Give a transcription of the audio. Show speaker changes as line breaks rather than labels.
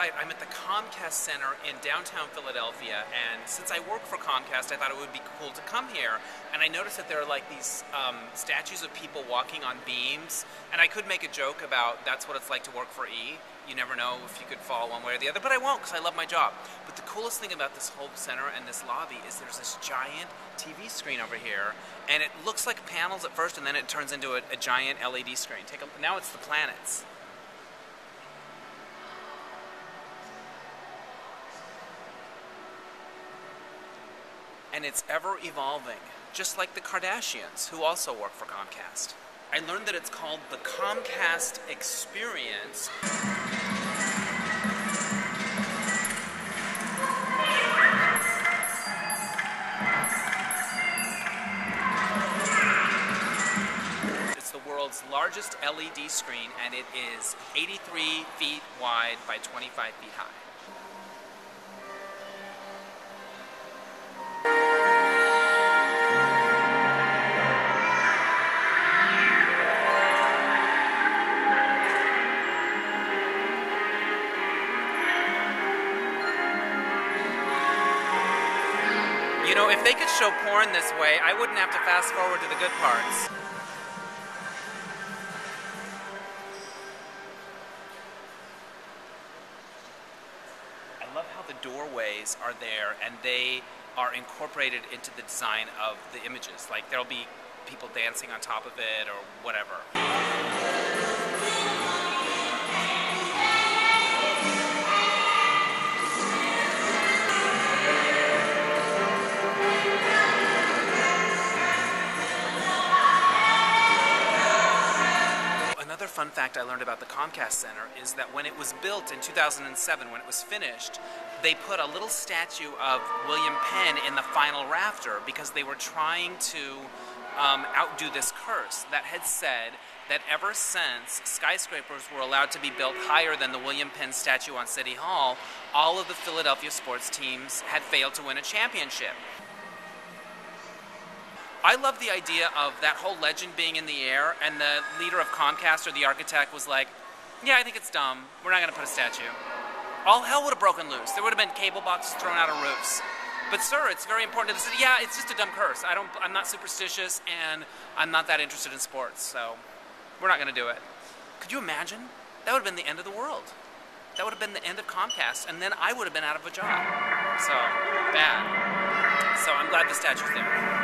right. I'm at the Comcast Center in downtown Philadelphia, and since I work for Comcast, I thought it would be cool to come here. And I noticed that there are like these statues of people walking on beams, and I could make a joke about that's what it's like to work for E. You never know if you could fall one way or the other, but I won't because I love my job. But the coolest thing about this whole center and this lobby is there's this giant TV screen over here, and it looks like panels at first, and then it turns into a giant LED screen. Now it's the planets. And it's ever evolving, just like the Kardashians, who also work for Comcast. I learned that it's called the Comcast Experience. It's the world's largest LED screen, and it is 83 feet wide by 25 feet high. You know, if they could show porn this way, I wouldn't have to fast forward to the good parts. I love how the doorways are there and they are incorporated into the design of the images. Like there'll be people dancing on top of it or whatever. Another fun fact I learned about the Comcast Center is that when it was built in 2007, when it was finished, they put a little statue of William Penn in the final rafter because they were trying to outdo this curse that had said that ever since skyscrapers were allowed to be built higher than the William Penn statue on City Hall, all of the Philadelphia sports teams had failed to win a championship. I love the idea of that whole legend being in the air, and the leader of Comcast or the architect was like, yeah, I think it's dumb. We're not going to put a statue. All hell would have broken loose. There would have been cable boxes thrown out of roofs. But sir, it's very important to the city. Yeah, it's just a dumb curse. I'm not superstitious, and I'm not that interested in sports, so we're not going to do it. Could you imagine? That would have been the end of the world. That would have been the end of Comcast, and then I would have been out of a job. So, bad. So I'm glad the statue's there.